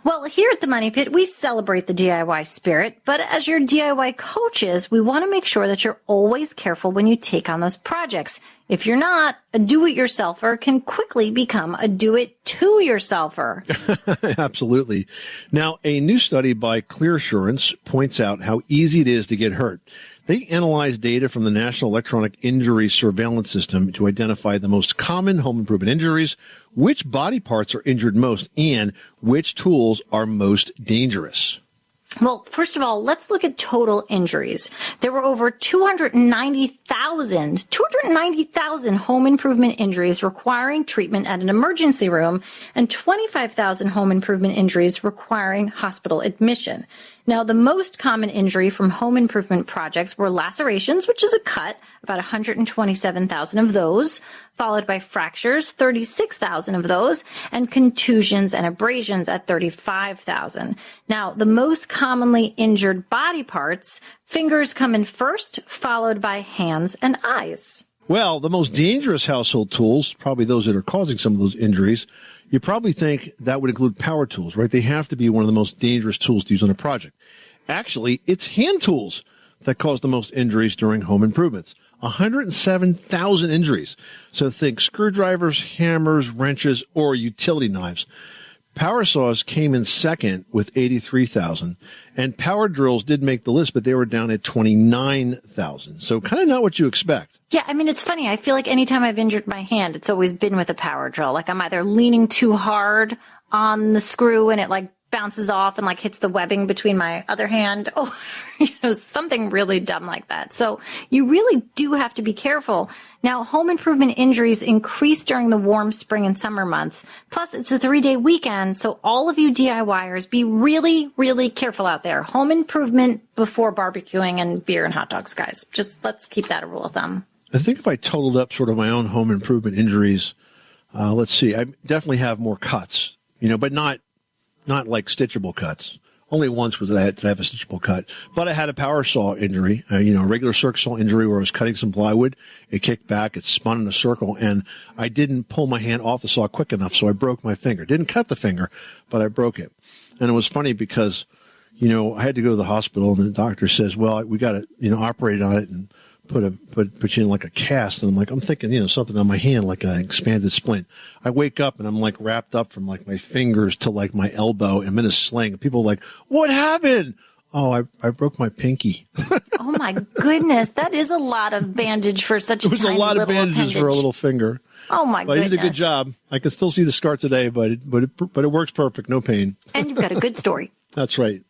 Well, here at the Money Pit, we celebrate the DIY spirit, but as your DIY coaches, we want to make sure that you're always careful when you take on those projects. If you're not, a do-it-yourselfer can quickly become a do-it-to-yourselfer. Absolutely. Now, a new study by ClearAssurance points out how easy it is to get hurt. They analyzed data from the National Electronic Injury Surveillance System to identify the most common home improvement injuries, which body parts are injured most, and which tools are most dangerous. Well, first of all, let's look at total injuries. There were over 290,000 home improvement injuries requiring treatment at an emergency room and 25,000 home improvement injuries requiring hospital admission. Now, the most common injury from home improvement projects were lacerations, which is a cut, about 127,000 of those, followed by fractures, 36,000 of those, and contusions and abrasions at 35,000. Now, the most commonly injured body parts, fingers come in first, followed by hands and eyes. Well, the most dangerous household tools, probably those that are causing some of those injuries, you probably think that would include power tools, right? They have to be one of the most dangerous tools to use on a project. Actually, it's hand tools that cause the most injuries during home improvements. 107,000 injuries. So think screwdrivers, hammers, wrenches, or utility knives. Power saws came in second with 83,000, and power drills did make the list, but they were down at 29,000. So kind of not what you expect. Yeah, I mean, it's funny. I feel like anytime I've injured my hand, it's always been with a power drill. Like I'm either leaning too hard on the screw and it like bounces off and like hits the webbing between my other hand, or something really dumb like that. So you really do have to be careful. Now, home improvement injuries increase during the warm spring and summer months. Plus, it's a 3-day weekend, so all of you DIYers, be really, really careful out there. Home improvement before barbecuing and beer and hot dogs, guys. Just let's keep that a rule of thumb. I think if I totaled up sort of my own home improvement injuries, let's see, I definitely have more cuts, but not like stitchable cuts. Only once was that I had to have a stitchable cut. But I had a power saw injury, a regular circuit saw injury where I was cutting some plywood. It kicked back, it spun in a circle, and I didn't pull my hand off the saw quick enough, so I broke my finger. Didn't cut the finger, but I broke it. And it was funny because, I had to go to the hospital, and the doctor says, well, we got to, operate on it and put you in like a cast. And I'm thinking, something on my hand, like an expanded splint. I wake up and I'm like wrapped up from like my fingers to like my elbow. I'm in a sling. And people are like, what happened? Oh, I broke my pinky. Oh my goodness. That is a lot of bandage for such a tiny little appendage. It was a lot of bandages for a little finger. Oh my goodness. I did a good job. I can still see the scar today, but it works perfect. No pain. And you've got a good story. That's right.